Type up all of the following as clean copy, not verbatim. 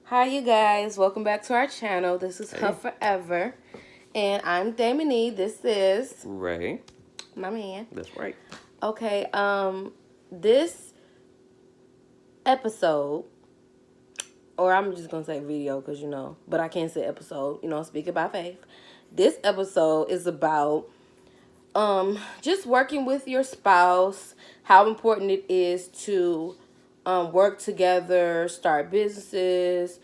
Hi, you guys. Welcome back to our channel. This is Her Hey, Forever. And I'm Damony. This is Ray. my man. That's right. Okay, this episode, or I'm just gonna say video because but I can't say episode, speaking by faith. This episode is about just working with your spouse, how important it is to work together, start businesses,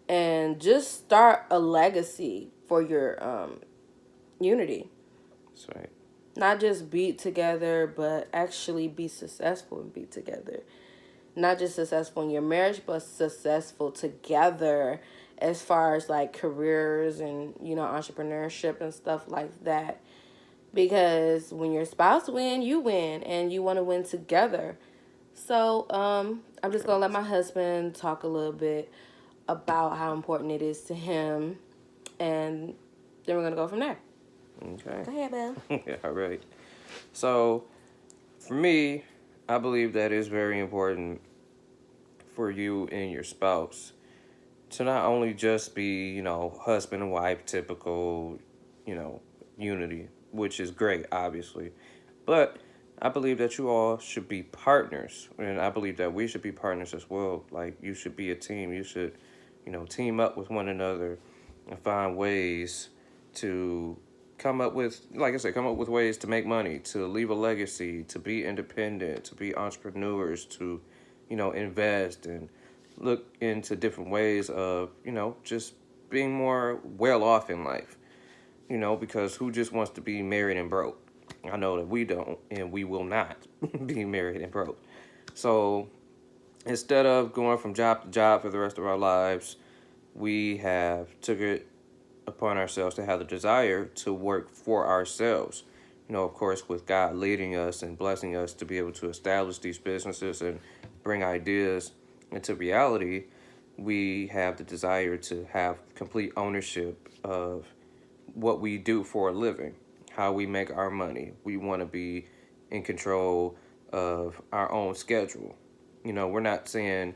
and just start a legacy for your unity. That's right. Not just be together, but actually be successful and be together. Not just successful in your marriage, but successful together as far as like careers and, entrepreneurship and stuff like that. Because when your spouse win, you win and you want to win together. So, I'm just gonna let my husband talk a little bit about how important it is to him, and then we're gonna go from there. Okay. Go ahead, Bill. Yeah, all right. So, for me, I believe that it's very important for you and your spouse to not only just be, husband and wife, typical, you know, unity, which is great, obviously. But I believe that you all should be partners. And I believe that we should be partners as well. Like, you should be a team. You should, team up with one another and find ways to come up with, like I said, come up with ways to make money, to leave a legacy, to be independent, to be entrepreneurs, to, invest and look into different ways of, just being more well off in life, because who just wants to be married and broke? I know that we don't, and we will not be married and broke. So instead of going from job to job for the rest of our lives, we have took it upon ourselves to have the desire to work for ourselves. Of course, with God leading us and blessing us to be able to establish these businesses and bring ideas into reality, we have the desire to have complete ownership of what we do for a living, how we make our money. We want to be in control of our own schedule. We're not saying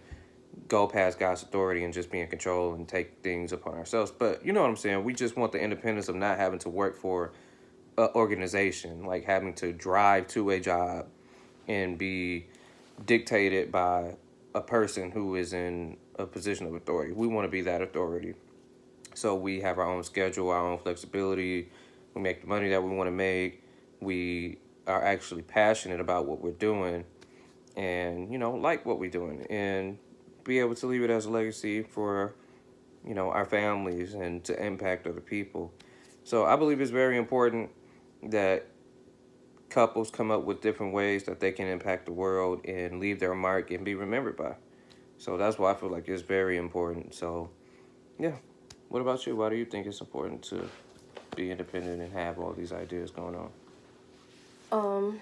go past God's authority and just be in control and take things upon ourselves, but you know what I'm saying? We just want the independence of not having to work for an organization, like having to drive to a job and be dictated by a person who is in a position of authority. We want to be that authority. So we have our own schedule, our own flexibility. We make the money that we want to make. We are actually passionate about what we're doing and, like what we're doing and be able to leave it as a legacy for, our families and to impact other people. So I believe it's very important that couples come up with different ways that they can impact the world and leave their mark and be remembered by. So that's why I feel like it's very important. So, yeah. What about you? Why do you think it's important to be independent and have all these ideas going on? Um,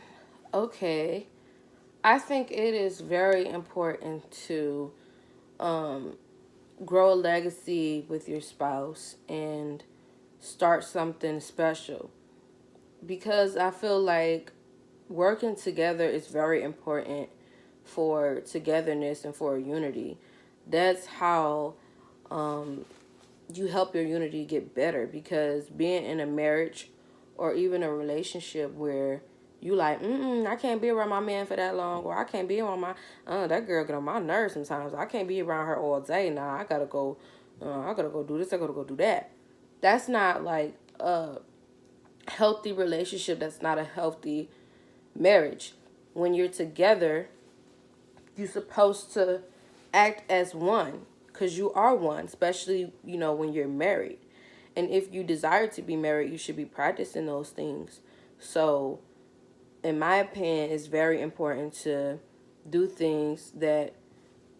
okay. I think it is very important to um, grow a legacy with your spouse and start something special, because I feel like working together is very important for togetherness and for unity. That's how um, you help your unity get better, because being in a marriage or even a relationship where you like, I can't be around my man for that long, or I can't be around my, that girl get on my nerves sometimes. I can't be around her all day. Nah, I gotta go do this. I gotta go do that. That's not like a healthy relationship. That's not a healthy marriage. When you're together, you're supposed to act as one, because you are one, especially when you're married. And if you desire to be married, you should be practicing those things. So in my opinion, it's very important to do things that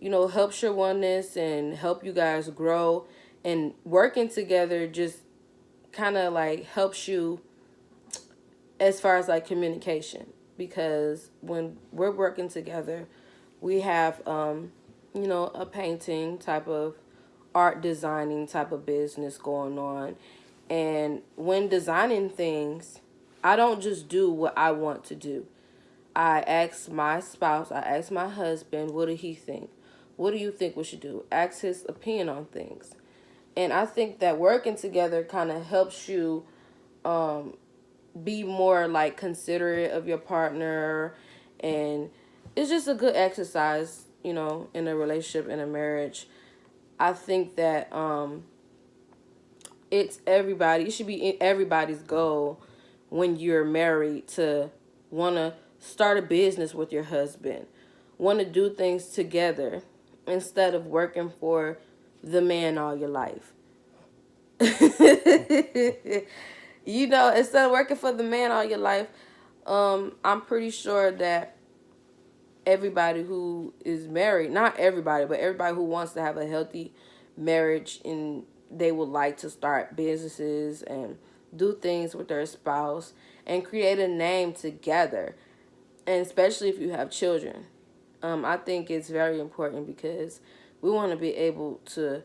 helps your oneness and help you guys grow. And working together just kind of like helps you as far as like communication, because when we're working together, we have a painting type of art designing type of business going on. And when designing things, I don't just do what I want to do. I ask my spouse, I ask my husband, what do he think? What do you think we should do? Ask his opinion on things. And I think that working together kind of helps you um, be more like considerate of your partner, and it's just a good exercise, in a relationship, in a marriage. I think that it should be everybody's goal when you're married to want to start a business with your husband, want to do things together instead of working for the man all your life. Instead of working for the man all your life, I'm pretty sure that everybody who is married, not everybody, but everybody who wants to have a healthy marriage and they would like to start businesses and do things with their spouse and create a name together, and especially if you have children. I think it's very important because we want to be able to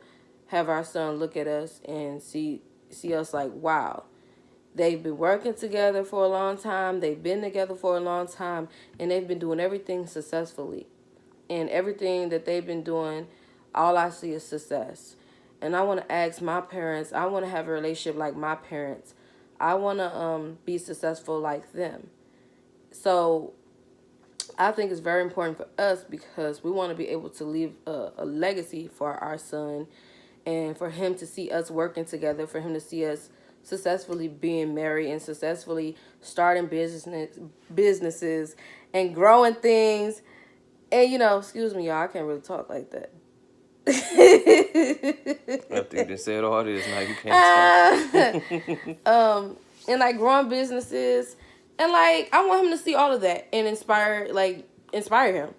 have our son look at us and see us like, wow, they've been working together for a long time, they've been together for a long time, and they've been doing everything successfully. And everything that they've been doing, all I see is success. And I want to ask my parents, I want to have a relationship like my parents. I want to be successful like them. So I think it's very important for us because we want to be able to leave a legacy for our son, and for him to see us working together, for him to see us successfully being married and successfully starting businesses and growing things. And excuse me, y'all, I can't really talk like that. After you just said all this, now you can't talk. And like growing businesses, and like I want him to see all of that and inspire him.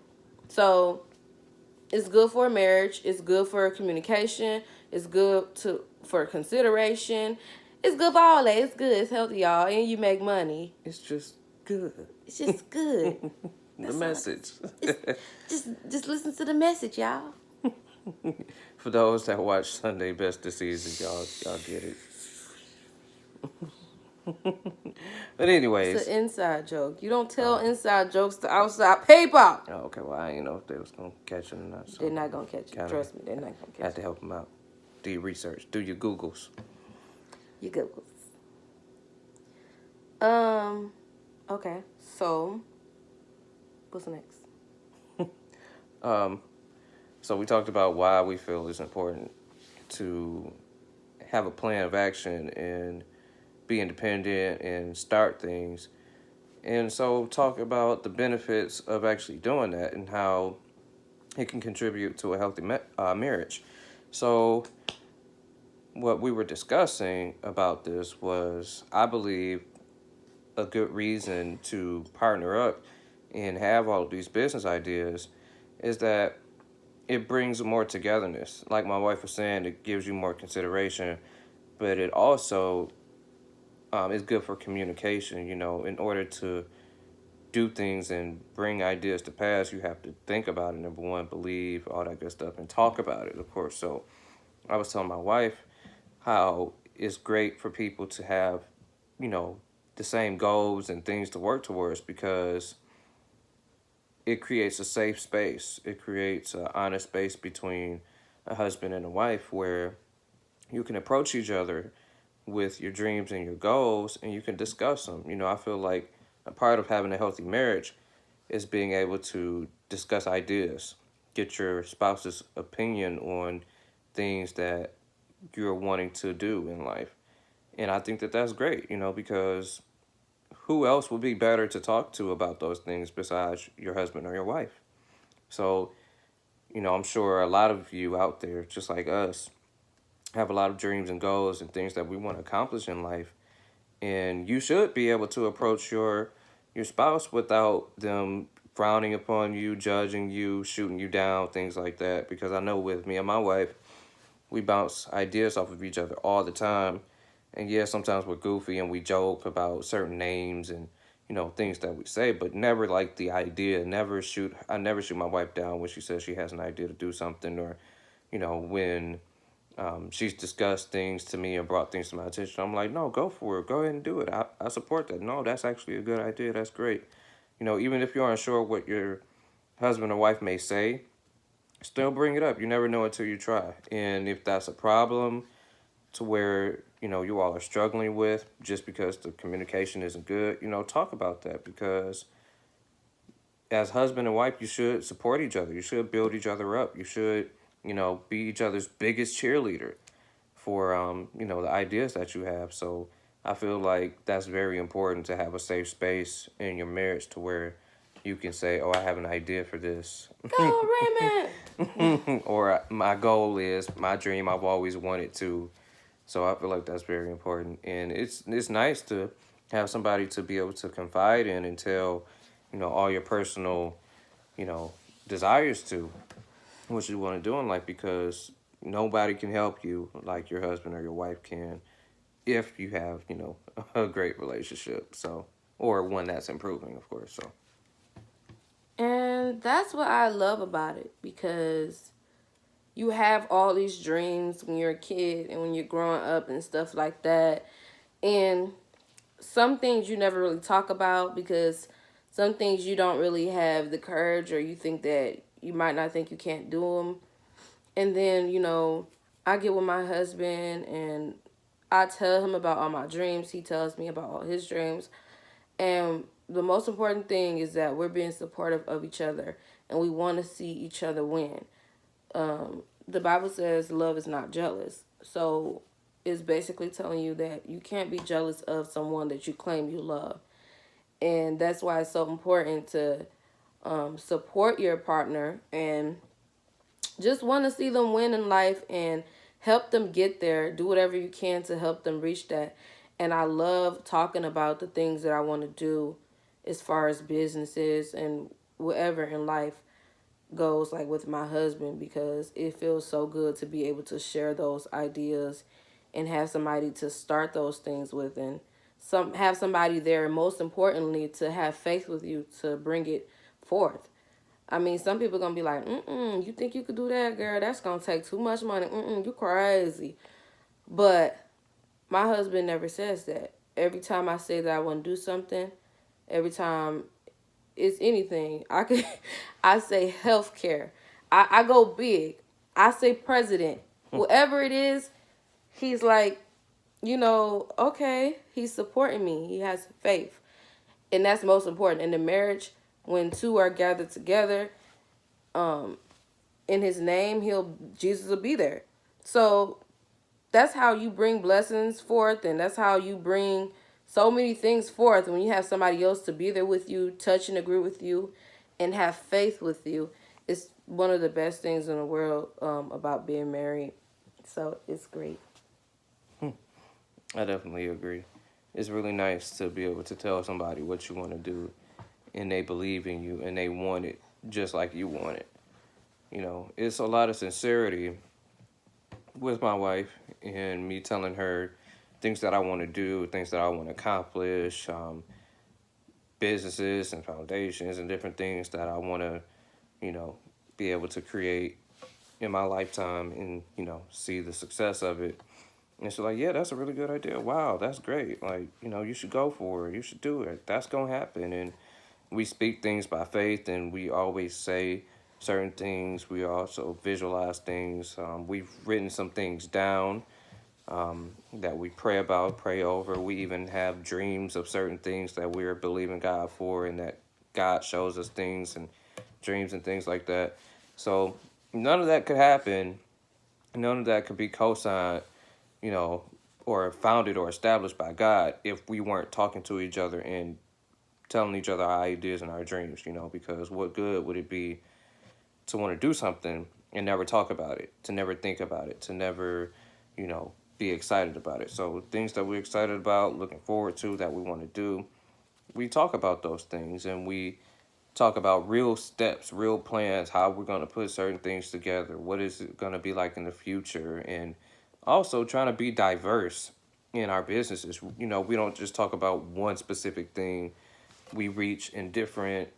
So it's good for a marriage. It's good for communication. It's good for consideration. It's good for all that. It's good. It's healthy, y'all, and you make money. It's just good. It's just good. The message. Just listen to the message, y'all. For those that watch Sunday Best this season, y'all get it. But anyways, It's an inside joke. You don't tell inside jokes to outside people. oh, okay. Well, I didn't know if they was gonna catch it or not. So They're not gonna catch you. Trust me, they're not gonna catch you. had to help them out. Do your research. Do your Googles. You good. Okay. So, what's next? So we talked about why we feel it's important to have a plan of action and be independent and start things. And so talk about the benefits of actually doing that and how it can contribute to a healthy marriage. So what we were discussing about this was, I believe, a good reason to partner up and have all of these business ideas is that it brings more togetherness. Like my wife was saying, it gives you more consideration, but it also is good for communication. In order to do things and bring ideas to pass, you have to think about it, number one, believe, all that good stuff, and talk about it, of course. So I was telling my wife how it's great for people to have, the same goals and things to work towards, because it creates a safe space. It creates an honest space between a husband and a wife where you can approach each other with your dreams and your goals and you can discuss them. I feel like a part of having a healthy marriage is being able to discuss ideas, get your spouse's opinion on things that you're wanting to do in life. And I think that that's great, because who else would be better to talk to about those things besides your husband or your wife? So, I'm sure a lot of you out there, just like us, have a lot of dreams and goals and things that we want to accomplish in life. And you should be able to approach your spouse without them frowning upon you, judging you, shooting you down, things like that. Because I know with me and my wife, we bounce ideas off of each other all the time. And yeah, sometimes we're goofy and we joke about certain names and, things that we say, but never like the idea. I never shoot my wife down when she says she has an idea to do something, or, when she's discussed things to me and brought things to my attention. I'm like, no, go for it. Go ahead and do it. I support that. No, that's actually a good idea. That's great. Even if you're unsure what your husband or wife may say, still bring it up. You never know until you try. And if that's a problem to where, you all are struggling with just because the communication isn't good, talk about that, because as husband and wife, you should support each other. You should build each other up. You should, be each other's biggest cheerleader for the ideas that you have. So I feel like that's very important, to have a safe space in your marriage to where you can say, "Oh, I have an idea for this," Go Raymond. or "My goal is my dream. I've always wanted to." So I feel like that's very important, and it's nice to have somebody to be able to confide in and tell, all your personal, you know, desires to, what you want to do in life, because nobody can help you like your husband or your wife can, if you have, a great relationship. So, or one that's improving, of course. So, And that's what I love about it, because you have all these dreams when you're a kid and when you're growing up and stuff like that. And some things you never really talk about, because some things you don't really have the courage, or you think that you might not think you can't do them. And then, I get with my husband and I tell him about all my dreams. He tells me about all his dreams. And the most important thing is that we're being supportive of each other and we want to see each other win. The Bible says love is not jealous. So it's basically telling you that you can't be jealous of someone that you claim you love. And that's why it's so important to support your partner and just want to see them win in life and help them get there. Do whatever you can to help them reach that. And I love talking about the things that I want to do as far as businesses and whatever in life goes, like with my husband, because it feels so good to be able to share those ideas and have somebody to start those things with, and have somebody there, most importantly, to have faith with you to bring it forth. I mean, some people gonna be like, you think you could do that, girl? That's gonna take too much money. You crazy. But my husband never says that. Every time I say that I want to do something, every time it's anything, I say healthcare. I go big. I say president. Whatever it is, he's like, okay, he's supporting me. He has faith. And that's most important. In the marriage, when two are gathered together, um, in his name, Jesus will be there. So that's how you bring blessings forth, and that's how you bring so many things forth when you have somebody else to be there with you, touch and agree with you, and have faith with you. It's one of the best things in the world, about being married. So it's great. I definitely agree. It's really nice to be able to tell somebody what you want to do, and they believe in you and they want it just like you want it. It's a lot of sincerity with my wife, and me telling her things that I want to do, things that I want to accomplish, businesses and foundations and different things that I want to, you know, be able to create in my lifetime, and, see the success of it. And she's like, yeah, that's a really good idea. Wow, that's great. Like, you should go for it. You should do it. That's going to happen. And we speak things by faith, and we always say certain things. We also visualize things. We've written some things down, that we pray about, pray over. We even have dreams of certain things that we're believing God for, and that God shows us things and dreams and things like that. So none of that could happen. None of that could be co-signed, you know, or founded or established by God, if we weren't talking to each other and telling each other our ideas and our dreams, because what good would it be to want to do something and never talk about it, to never think about it, to never, you know, be excited about it. So things that we're excited about, looking forward to, that we want to do, we talk about those things, and we talk about real steps, real plans, how we're going to put certain things together, what is it going to be like in the future, and also trying to be diverse in our businesses. We don't just talk about one specific thing. We reach in different,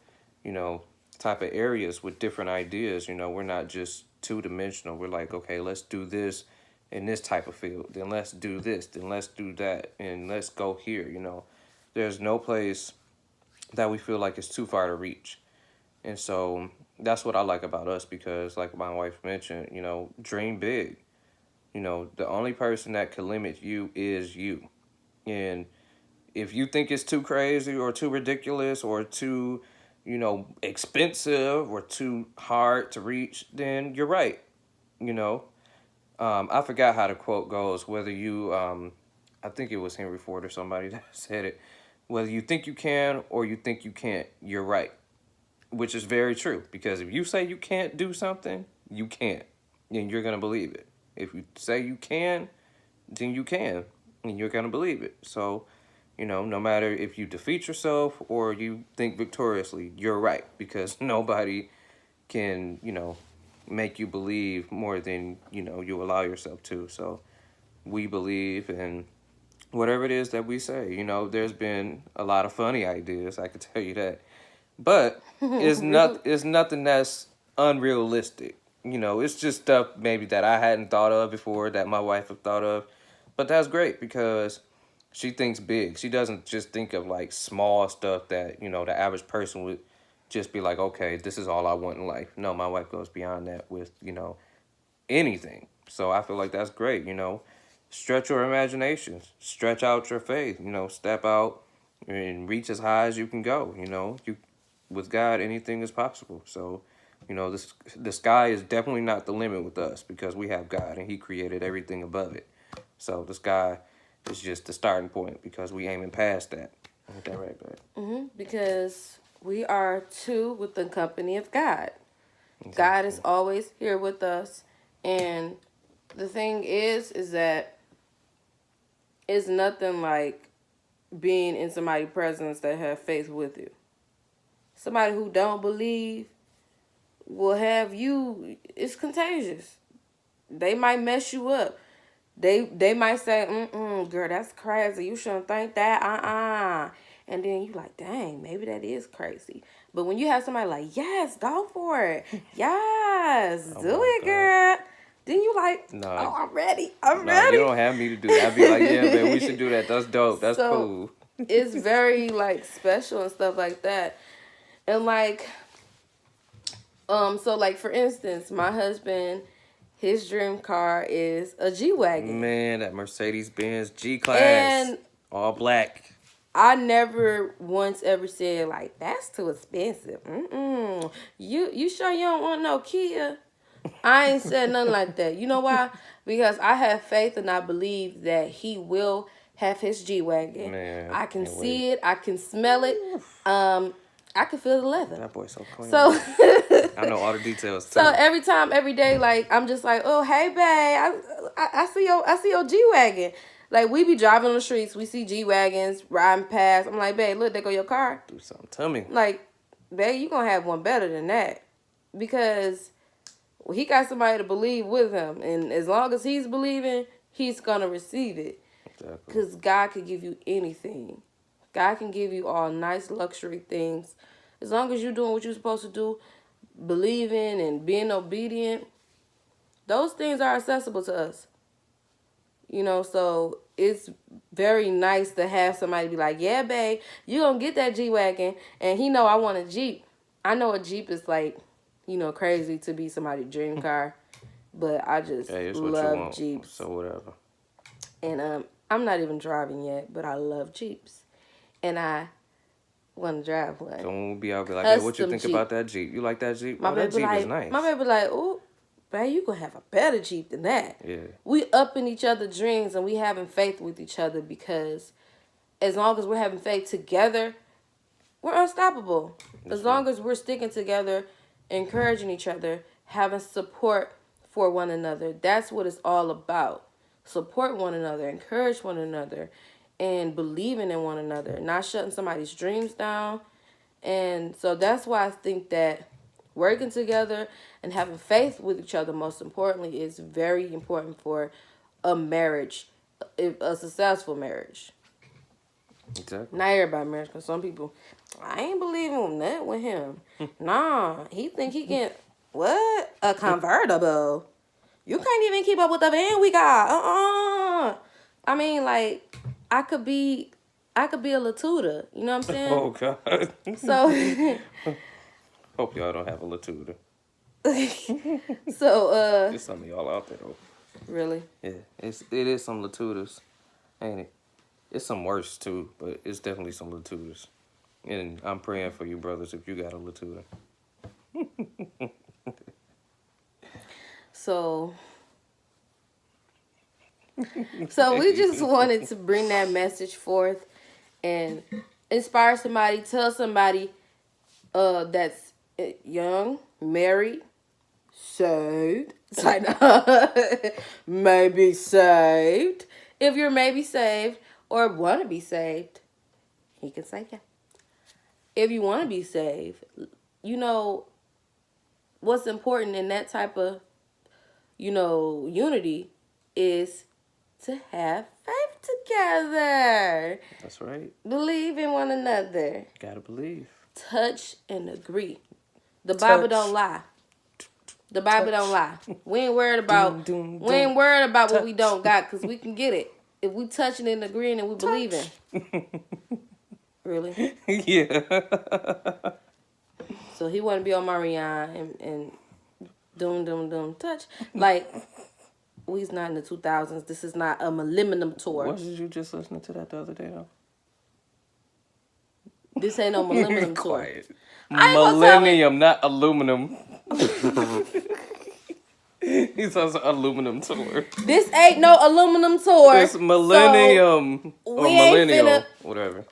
you know, type of areas with different ideas. We're not just two dimensional. We're like, okay, let's do this in this type of field. Then let's do this. Then let's do that. And let's go here. There's no place that we feel like it's too far to reach. And so that's what I like about us because, like my wife mentioned, dream big. The only person that can limit you is you. And if you think it's too crazy or too ridiculous or too, expensive or too hard to reach, then you're right. You know, I forgot how the quote goes. Whether you, I think it was Henry Ford or somebody that said it. Whether you think you can or you think you can't, you're right. Which is very true because if you say you can't do something, you can't, and you're gonna believe it. If you say you can, then you can, and you're gonna believe it. So, no matter if you defeat yourself or you think victoriously, you're right because nobody can, make you believe more than you allow yourself to. So, we believe in whatever it is that we say. There's been a lot of funny ideas. I can tell you that, but Really? it's nothing that's unrealistic. It's just stuff maybe that I hadn't thought of before that my wife have thought of. But that's great because she thinks big. She doesn't just think of like small stuff that, the average person would just be like, okay, this is all I want in life. No, my wife goes beyond that with, anything. So I feel like that's great, Stretch your imaginations, stretch out your faith, step out and reach as high as you can go, You with God anything is possible. So, the sky is definitely not the limit with us because we have God and he created everything above it. So the sky is just the starting point because we aiming past that. Ain't that right, babe? Because we are two with the company of God. God is Exactly. always here with us. And the thing is that it's nothing like being in somebody's presence that have faith with you. Somebody who don't believe will have you, it's contagious. They might mess you up. They might say, girl, that's crazy. You shouldn't think that. And then you like, dang, maybe that is crazy. But when you have somebody like, yes, go for it. Yes, Oh do my it, God. girl. Then you like, No, oh, I'm ready. I'm no, you ready. don't have me to do that. I'd be like, yeah, man, we should do that. That's dope. That's So cool. it's very like special and stuff like that. And like, so like for instance, my husband, his dream car is a G Wagon. Man, that Mercedes Benz G Class, And all black. I never once ever said like that's too expensive. You sure you don't want no Kia? I ain't said nothing like that. You know why? Because I have faith and I believe that he will have his G wagon. Man, I can can't wait. see it. I can smell it. I can feel the leather. That boy's so So, clean. I know all the details so too. every time, every day, like I'm just like, oh hey babe, I see your G wagon. Like we be driving on the streets, we see G wagons riding past. I'm like, babe, look, there go your car. Do something to me. Like, babe, you gonna have one better than that because he got somebody to believe with him, and as long as he's believing, he's gonna receive it. Exactly. Cause God can give you anything. God can give you all nice luxury things, as long as you're doing what you're supposed to do, believing and being obedient. Those things are accessible to us. So it's very nice to have somebody be like, yeah, babe, you gonna get that G Wagon. And he know I want a Jeep. I know a Jeep is like, crazy to be somebody's dream car. But I just Hey, it's what you love want. Jeeps. So whatever. And I'm not even driving yet, but I love Jeeps. And I want to drive one. Someone will be out be like, hey, what you Custom think Jeep. about that Jeep? You like that Jeep? My Oh, that baby Jeep is like, nice. oh, babe, you gonna have a better Jeep than that. Yeah. We up in each other's dreams and we having faith with each other because as long as we're having faith together, we're unstoppable. That's As long real. as we're sticking together, encouraging each other, having support for one another. That's what it's all about. Support one another, encourage one another, and believing in one another, not shutting somebody's dreams down. And so that's why I think that working together and having faith with each other, most importantly, is very important for a marriage, a successful marriage. Exactly. Not everybody marriage, because some people, I ain't believing that with him. Nah, he think he can, what? A convertible. You can't even keep up with the van we got. I mean, like, I could be a Latuda. You know what I'm saying? Oh God. So, Hope y'all don't have a Latuda. So, There's some of y'all out there though. really? Yeah, it is some Latudas, ain't it? It's some worse too, but it's definitely some Latudas. And I'm praying for you, brothers, if you got a Latuda. So, we just wanted to bring that message forth and inspire somebody, tell somebody that's young, married, saved. It's like, maybe saved. If you're maybe saved or want to be saved, he can say yeah. If you want to be saved, you know, what's important in that type of, unity is to have faith together. That's right. Believe in one another. Gotta believe. Touch and agree. The Bible don't lie. The Bible don't lie. We ain't worried about what we don't got, because we can get it. If we touching and agreeing and we believing. Really? Yeah. So he want to be on Marianne and doom touch. Like, we's not in the 2000s. This is not a millennium tour. Wasn't you just listening to that the other day though? This ain't no millennium tour. Quiet. Millennium, not aluminum. He's also aluminum tour. This ain't no aluminum tour. It's millennium so or millennial, whatever.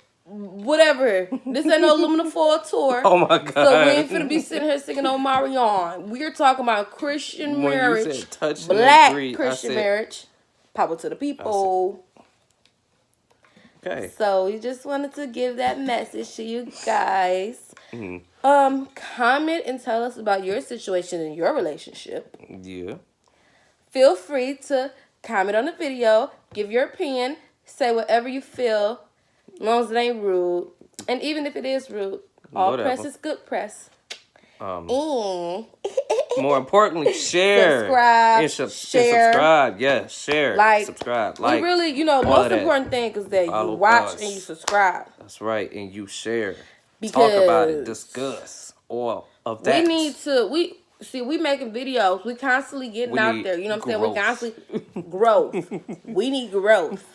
This ain't no aluminum foil tour. Oh my god! So we ain't finna be sitting here singing on Marion. We're talking about Christian marriage, you said touch black and agree, Christian marriage. Power to the people. Okay. So we just wanted to give that message to you guys. Mm-hmm. Comment and tell us about your situation in your relationship. Yeah. Feel free to comment on the video, give your opinion, say whatever you feel, as long as it ain't rude. And even if it is rude, all Whatever. press is good press. More importantly, share. Subscribe. And share. Subscribe. Yes, share. Like, subscribe. Like. We really, most important thing is that Follow you watch us. and you subscribe. That's right. And you share. Because talk about it. Discuss all of that. We need to, we making videos. We constantly getting out there. You know what I'm saying? We constantly growth. We need growth.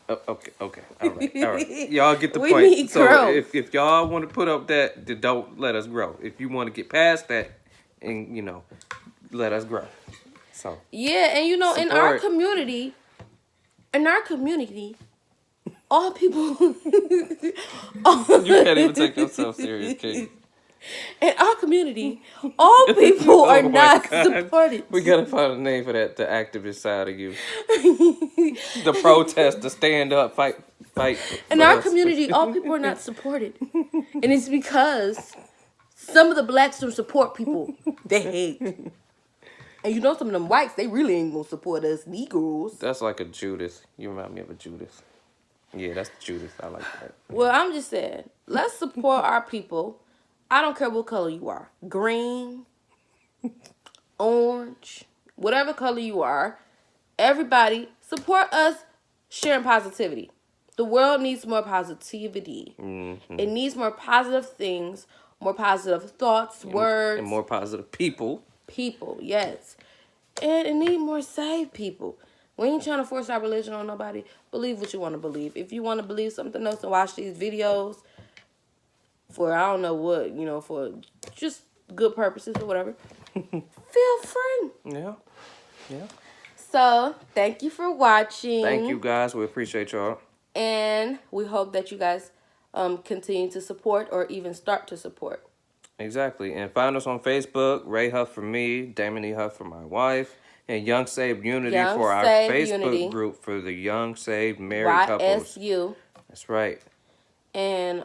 Okay. All right. Y'all get the We point. need growth. If y'all want to put up that, then don't let us grow. If you want to get past that, and let us grow. So yeah, and support. in our community, all people. You can't even take yourself serious, Kate. In our community, all people are not supported. We gotta find a name for that. The activist side of you, the protest, the stand up, fight. In our community, all people are not supported, and it's because some of the blacks don't support people they hate. And some of them whites, they really ain't gonna support us Negroes. That's like a Judas. You remind me of a Judas. Yeah, that's Judas. I like that. Well, I'm just saying, let's support our people. I don't care what color you are. Green, orange, whatever color you are. Everybody, support us sharing positivity. The world needs more positivity. Mm-hmm. It needs more positive things, more positive thoughts, words. And more positive people. People, yes. And it need more saved people. We ain't trying to force our religion on nobody. Believe what you want to believe. If you want to believe something else and watch these videos for I don't know what, for just good purposes or whatever, feel free. Yeah. So, thank you for watching. Thank you, guys. We appreciate y'all. And we hope that you guys continue to support or even start to support. Exactly. And find us on Facebook, Ray Huff for me, Damon E. Huff for my wife, and Young Saved Unity for our Facebook group for the Young Saved Married Couples. YSU. That's right. And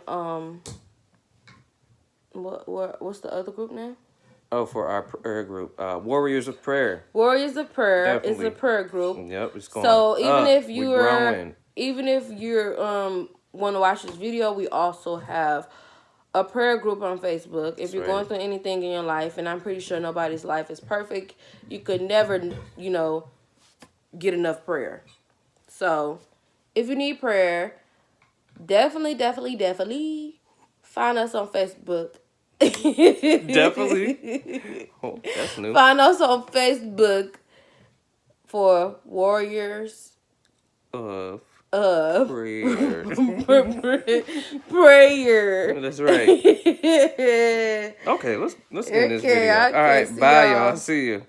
what's the other group name? Oh, for our prayer group, Warriors of Prayer. Warriors of Prayer Definitely. is a prayer group. Yep, it's going. So even if you're want to watch this video, we also have a prayer group on Facebook. If you're going through anything in your life, and I'm pretty sure nobody's life is perfect, you could never, get enough prayer. So, if you need prayer, definitely find us on Facebook Definitely. Oh, that's new. Find us on Facebook for Warriors Of of prayer. Prayer. That's right. Okay, let's get in this Okay, video. I All can right, see bye y'all. y'all. See you.